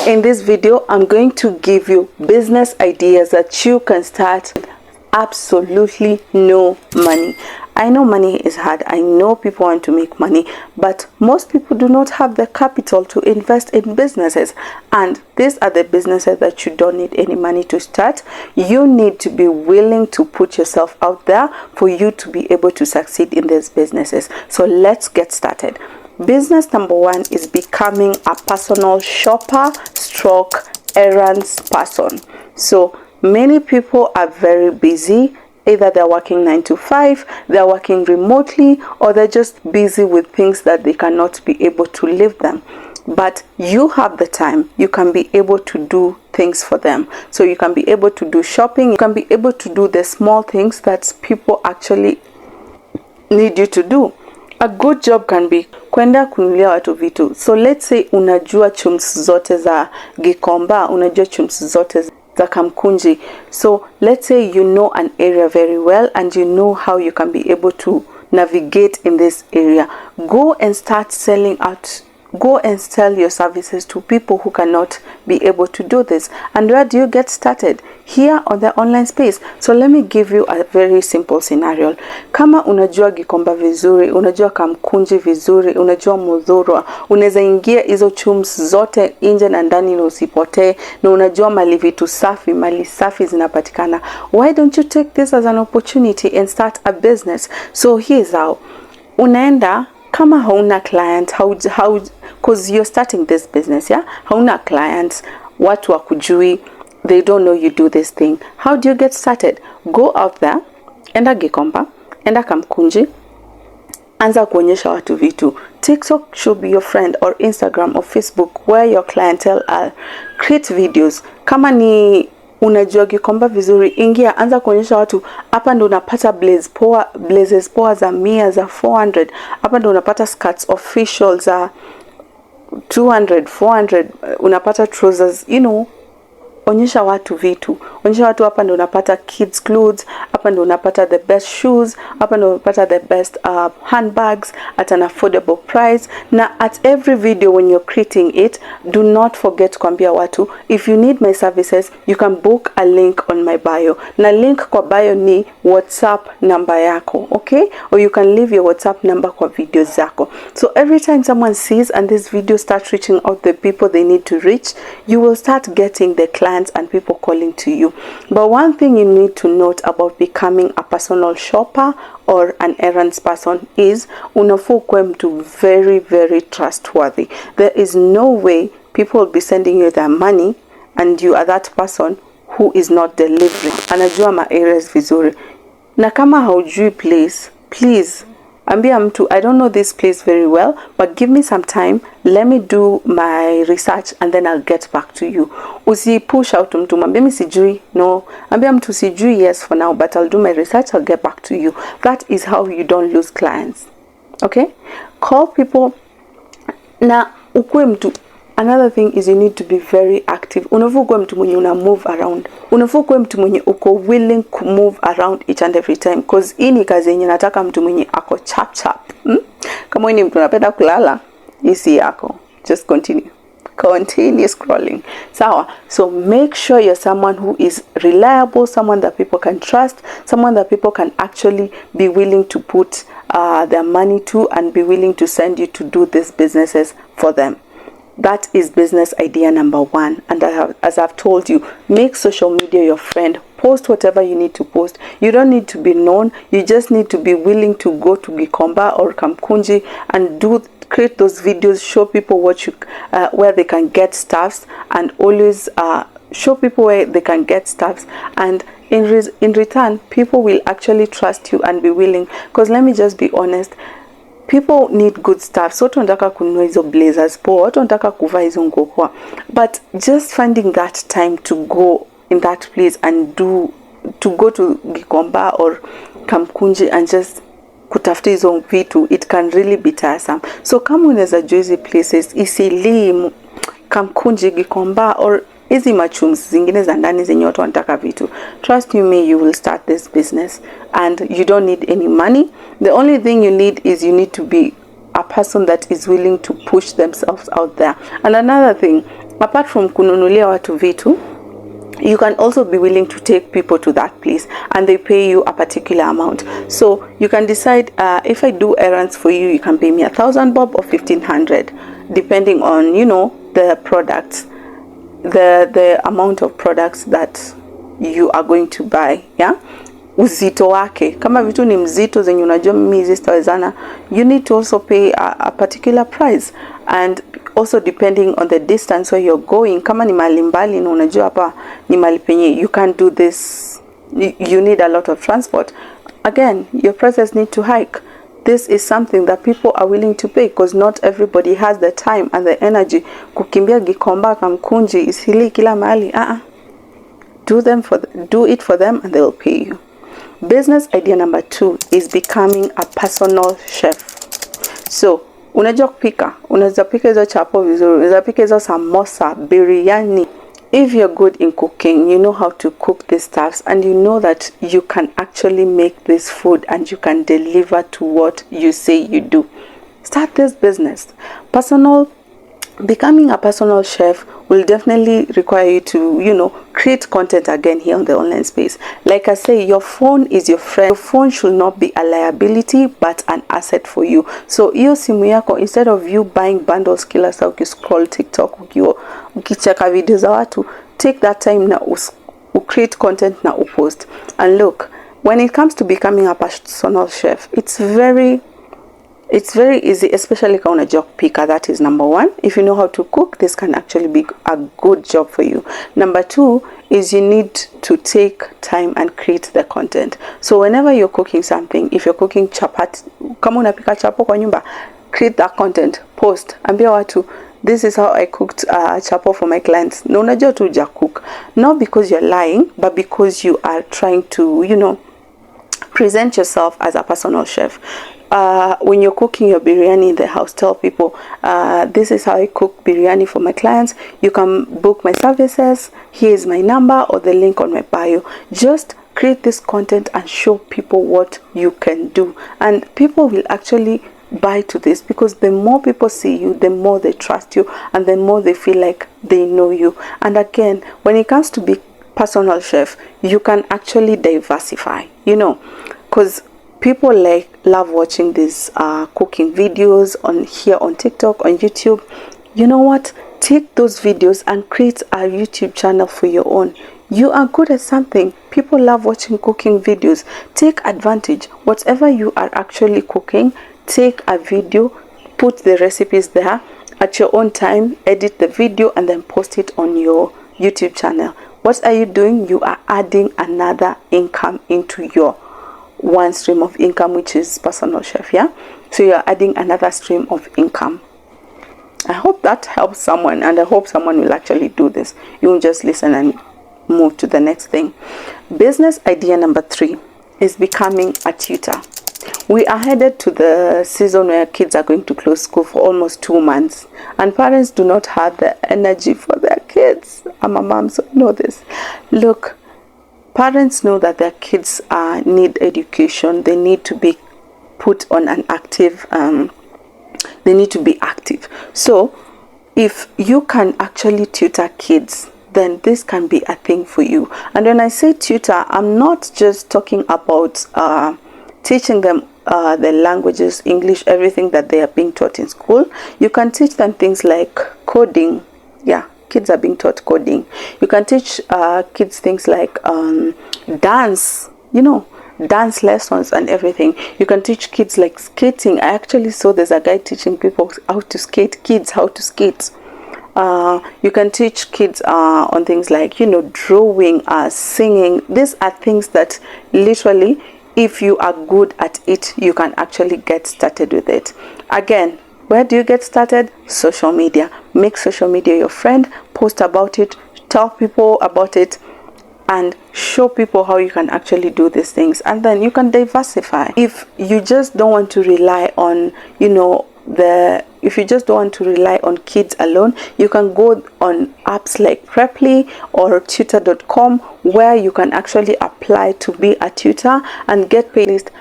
In this video, I'm going to give you business ideas that you can start with absolutely no money. I know money is hard. I know people want to make money, but most people do not have the capital to invest in businesses. And these are the businesses that you don't need any money to start. You need to be willing to put yourself out there for you to be able to succeed in these businesses. So let's get started. Business number one is becoming a personal shopper stroke errands person. So many people are very busy. Either they're working 9 to 5, they're working remotely, or they're just busy with things that they cannot be able to leave them. But you have the time. You can be able to do things for them. So you can be able to do shopping. You can be able to do the small things that people actually need you to do. A good job can be kwenda kunulia watu vitu. So let's say unajua chums zote za Gikomba, unajua chums zote za Kamkunji. So let's say you know an area very well and you know how you can be able to navigate in this area. Go and start selling out. Go and sell your services to people who cannot be able to do this. And where do you get started? Here on the online space. So let me give you a very simple scenario. Kama unajua Gikomba vizuri, unajua Kamkunji vizuri, unajua Mudhurwa, unaweza ingia hizo chums zote nje na ndani na usipotee, na unajua mali vitu safi, mali safi zinapatikana. Why don't you take this as an opportunity and start a business? So here's how. Unaenda kama hauna client, cause you're starting this business, yeah? Hauna clients, watu wakujui, they don't know you do this thing. How do you get started? Go out there, enda Gikomba, enda Kamkunji, anza kuonyesha watu vitu. TikTok should be your friend, or Instagram or Facebook, where your clientele are. Create videos. Kama ni unajua Gikomba vizuri, ingia anza kuonyesha watu hapa ndo unapata blazes poa za 100 za 400, hapa ndo unapata skirts official za 200 400, unapata trousers, you know. Onyesha watu vitu. Onyesha watu hapa ndo unapata kids clothes, hapa ndo unapata the best shoes, hapa ndo unapata the best handbags at an affordable price. Na at every video when you're creating it, do not forget kuambia watu, if you need my services, you can book a link on my bio. Na link kwa bio ni WhatsApp number yako, okay? Or you can leave your WhatsApp number kwa videos zako. So every time someone sees and this video starts reaching out the people they need to reach, you will start getting the clients and people calling to you. But one thing you need to note about becoming a personal shopper or an errands person is unafaa kuwa mtu very, very trustworthy. There is no way people will be sending you their money and you are that person who is not delivering. Anajua ma areas vizuri. Na kama haujui place, please ambia mtu, I don't know this place very well, but give me some time, let me do my research and then I'll get back to you. Usi push out mtu, mwambie mimi sijui, no. Ambia mtu sijui, yes for now, but I'll do my research, I'll get back to you. That is how you don't lose clients. Okay? Call people. Na ukue mtu. Another thing is you need to be very active. Unafaa kuwa mtu mwenye una move around. Unafaa kuwa mtu mwenye uko willing to move around each and every time, cause hii ni kazi yenye nataka mtu mwenye ako chap. Kama wewe ni mtu unapenda kulala, hii yako. Just continue scrolling. Sawa. So make sure you're someone who is reliable, someone that people can trust, someone that people can actually be willing to put their money to and be willing to send you to do these businesses for them. That is business idea number one. And as I've told you, make social media your friend. Post whatever you need to post. You don't need to be known. You just need to be willing to go to Gikomba or Kamkunji and create those videos, show people where they can get stuffs, and always show people where they can get stuffs. And in return, people will actually trust you and be willing. Because let me just be honest, people need good stuff. So tunataka kununua hizo blazers poa, tunataka kuvaa hizo nguo poa. But just finding that time to go in that place and to go to Gikomba or Kamkunji and just kutafuta hizo vitu, it can really be tiresome. So kama unaweza jua hizi places, Isili, Kamkunji, Gikomba or hizi machums zingine za ndani zenye watu wanataka vitu, trust you me, you will start this business and you don't need any money. The only thing you need is you need to be a person that is willing to push themselves out there. And another thing, apart from kununulia watu vitu, you can also be willing to take people to that place and they pay you a particular amount. So you can decide, if I do errands for you, you can pay me 1,000 bob or 1,500, depending on, you know, the products, the amount of products that you are going to buy. Yeah, uzito wake, kama vitu ni mzito zenye unajua mimi hizi sitawezana, you need to also pay a particular price. And also depending on the distance where you're going, kama ni mahali mbali na unajua hapa ni mahali penye you can't do this, you need a lot of transport, again your prices need to hike. This is something that people are willing to pay, because not everybody has the time and the energy kukimbia Gikomba, Kamkunji, Isili, kila mahali. Do it for them and they will pay you. Business idea number 2 is becoming a personal chef. So unajua kupika, unaweza pika hizo chapo vizuri, unaweza pika hizo samosa, biryani. If you're good in cooking, you know how to cook these stuffs, and you know that you can actually make this food and you can deliver to what you say you do, start this business. Becoming a personal chef will definitely require you to, you know, create content again here on the online space. Like I say, your phone is your friend. Your phone should not be a liability but an asset for you. So hiyo simu yako, instead of you buying bundles kila saa ukiscroll TikTok ukicheka video za watu, take that time na create content na upost. And look, when it comes to becoming a personal chef, it's very easy, especially kama unajua kupika. That is number 1. If you know how to cook, this can actually be a good job for you. Number 2 is you need to take time and create the content. So whenever you're cooking something, if you're cooking chapati, kama unapika chapo kwa nyumba, create that content, post, ambia watu, this is how I cooked chapo for my clients. Na unajua tu uja cook, not because you're lying, but because you are trying to, you know, present yourself as a personal chef. When you're cooking your biryani in the house, tell people, this is how I cook biryani for my clients. You can book my services. Here is my number or the link on my bio. Just create this content and show people what you can do. And people will actually buy to this, because the more people see you, the more they trust you and the more they feel like they know you. And again, when it comes to be personal chef, you can actually diversify, you know, because people love watching these cooking videos on TikTok, on YouTube. You know what? Take those videos and create a YouTube channel for your own. You are good at something. People love watching cooking videos. Take advantage. Whatever you are actually cooking, take a video, put the recipes there at your own time, edit the video, and then post it on your YouTube channel. What are you doing? You are adding another income into your one stream of income, which is personal chef. Yeah, so you're adding another stream of income. I hope that helps someone, and I hope someone will actually do this. You won't just listen and move to the next thing. Business idea number 3 is becoming a tutor. We are headed to the season where kids are going to close school for almost 2 months, and parents do not have the energy for their kids. I'm a mom, so I know this. Look, parents know that their kids need education. They need to be put on an active, they need to be active. So if you can actually tutor kids, then this can be a thing for you. And when I say tutor, I'm not just talking about teaching them the languages, English, everything that they are being taught in school. You can teach them things like coding. Yeah, kids are being taught coding. You can teach kids things like dance, you know, dance lessons and everything. You can teach kids like skating. I actually saw there's a guy teaching people how to skate, kids how to skate. You can teach kids on things like, you know, drawing, singing. These are things that literally, if you are good at it, you can actually get started with it. Again, where do you get started? Social media. Make social media your friend, post about it, tell people about it, and show people how you can actually do these things. And then you can diversify. If you just don't want to rely on, you know, if you just don't want to rely on kids alone, you can go on apps like Preply or tutor.com, where you can actually apply to be a tutor and get paid at least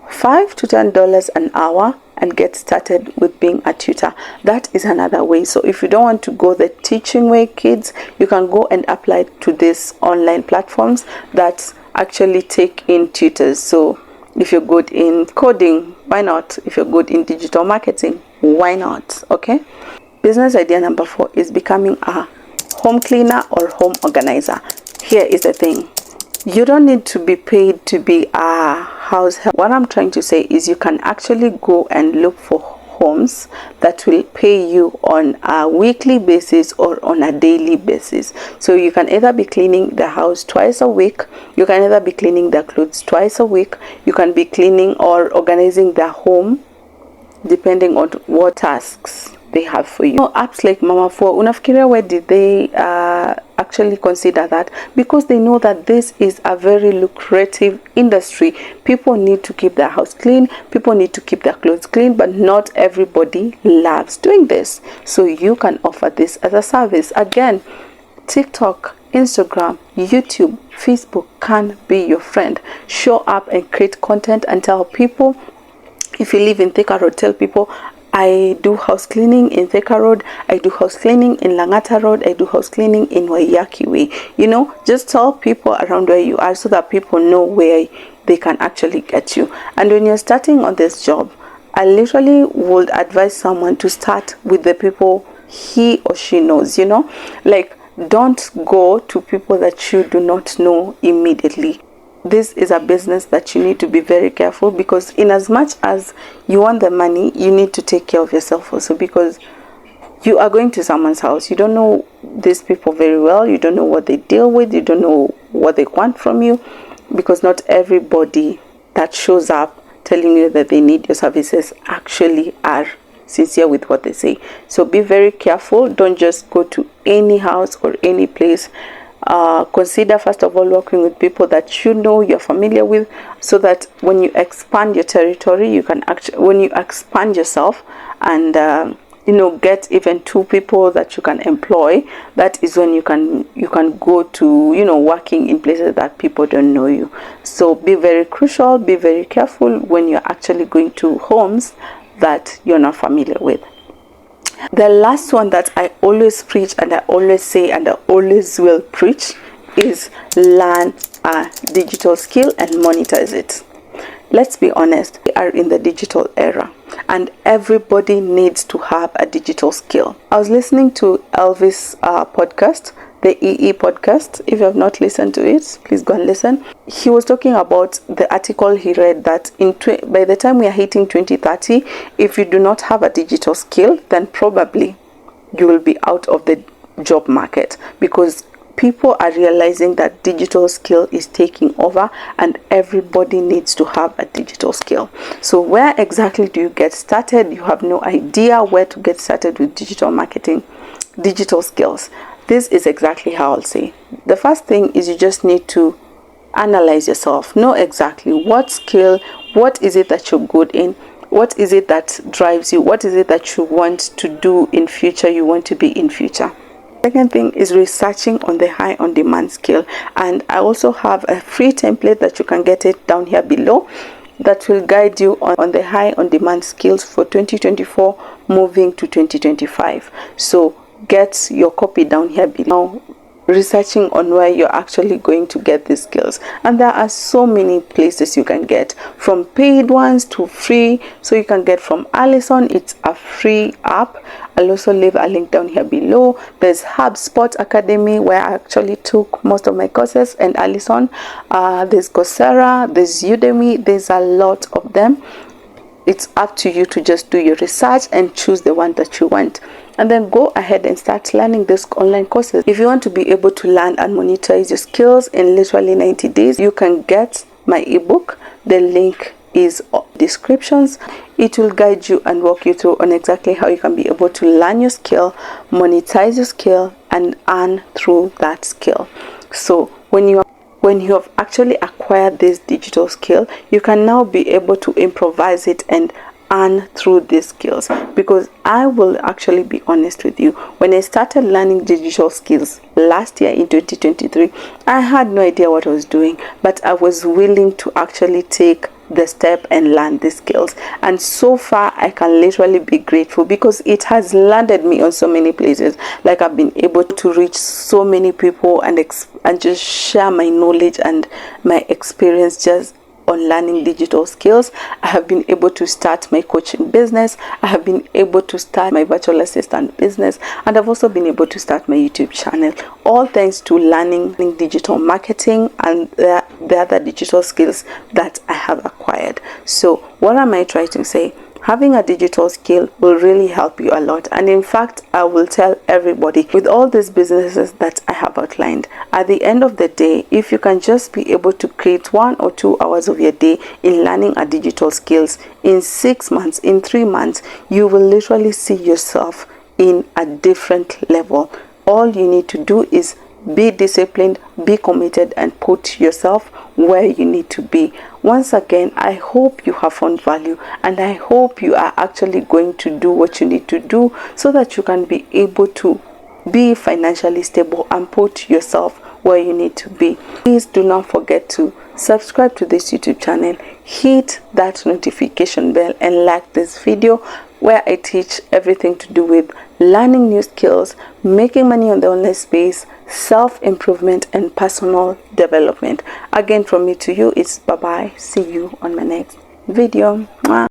$5 to $10 an hour and get started with being a tutor. That is another way. So if you don't want to go the teaching way, kids, you can go and apply to these online platforms that actually take in tutors. So if you're good in coding, why not? If you're good in digital marketing, why not? Okay. Business idea number 4 is becoming a home cleaner or home organizer. Here is the thing. You don't need to be paid to be a house help. What I'm trying to say is you can actually go and look for homes that will pay you on a weekly basis or on a daily basis. So you can either be cleaning the house twice a week, you can either be cleaning the clothes twice a week, you can be cleaning or organizing the home depending on what tasks they have for you. Apps like Mama4, unafikiria where did they actually consider that? Because they know that this is a very lucrative industry. People need to keep their house clean, people need to keep their clothes clean, but not everybody loves doing this. So you can offer this as a service. Again, TikTok, Instagram, YouTube, Facebook can be your friend. Show up and create content and tell people. If you live in Thika Road, tell people, I do house cleaning in Thika Road, I do house cleaning in Langata Road, I do house cleaning in Waiyaki Way. You know, just tell people around where you are so that people know where they can actually get you. And when you're starting on this job, I literally would advise someone to start with the people he or she knows, you know. Like, don't go to people that you do not know immediately. This is a business that you need to be very careful, because in as much as you want the money, you need to take care of yourself also, because you are going to someone's house. You don't know these people very well. You don't know what they deal with. You don't know what they want from you, because not everybody that shows up telling you that they need your services actually are sincere with what they say. So be very careful. Don't just go to any house or any place. Consider first of all working with people that you know, you're familiar with, so that when you expand your territory, you can actually, when you expand yourself and you know, get even 2 people that you can employ, that is when you can go to, you know, working in places that people don't know you. So be very crucial, be very careful when you're actually going to homes that you're not familiar with. The last one that I always preach and I always say and I always will preach is learn a digital skill and monetize it. Let's be honest, we are in the digital era and everybody needs to have a digital skill. I was listening to Elvis' podcast, the EE podcast. If you have not listened to it, please go and listen. He was talking about the article he read that by the time we are hitting 2030, if you do not have a digital skill, then probably you will be out of the job market, because people are realizing that digital skill is taking over and everybody needs to have a digital skill. So where exactly do you get started? You have no idea where to get started with digital marketing, digital skills. This is exactly how I'll say. The first thing is you just need to analyze yourself. Know exactly what skill, what is it that you're good in, what is it that drives you, what is it that you want to do in future, you want to be in future. Second thing is researching on the high on demand skill, and I also have a free template that you can get it down here below that will guide you on the high on demand skills for 2024 moving to 2025. So get your copy down here below, researching on where you're actually going to get these skills. And there are so many places you can get, from paid ones to free. So you can get from ALISON, it's a free app. I'll also leave a link down here below. There's HubSpot Academy, where I actually took most of my courses, and ALISON. There's Coursera, there's Udemy, there's a lot of them. It's up to you to just do your research and choose the one that you want, and then go ahead and start learning these online courses. If you want to be able to learn and monetize your skills in literally 90 days, you can get my ebook. The link is descriptions. It will guide you and walk you through on exactly how you can be able to learn your skill, monetize your skill, and earn through that skill. So when you have actually acquired this digital skill, you can now be able to improvise it and earn through these skills. Because I will actually be honest with you, when I started learning digital skills last year in 2023, I had no idea what I was doing, but I was willing to actually take the step and learn the skills. And so far I can literally be grateful because it has landed me on so many places. Like, I've been able to reach so many people and just share my knowledge and my experience just on learning digital skills. I have been able to start my coaching business. I have been able to start my virtual assistant business, and I've also been able to start my YouTube channel, all thanks to learning digital marketing and the other digital skills that I have acquired. So what am I trying to say? Having a digital skill will really help you a lot. And in fact, I will tell everybody, with all these businesses that I have outlined, at the end of the day, if you can just be able to create 1 or 2 hours of your day in learning a digital skills, in 6 months, in 3 months, you will literally see yourself in a different level. All you need to do is be disciplined, be committed, and put yourself where you need to be. Once again, I hope you have found value, and I hope you are actually going to do what you need to do so that you can be able to be financially stable and put yourself where you need to be. Please do not forget to subscribe to this YouTube channel, hit that notification bell, and like this video where I teach everything to do with learning new skills, making money on the online space, self-improvement, and personal development. Again, from me to you, it's bye-bye. See you on my next video. Mwah.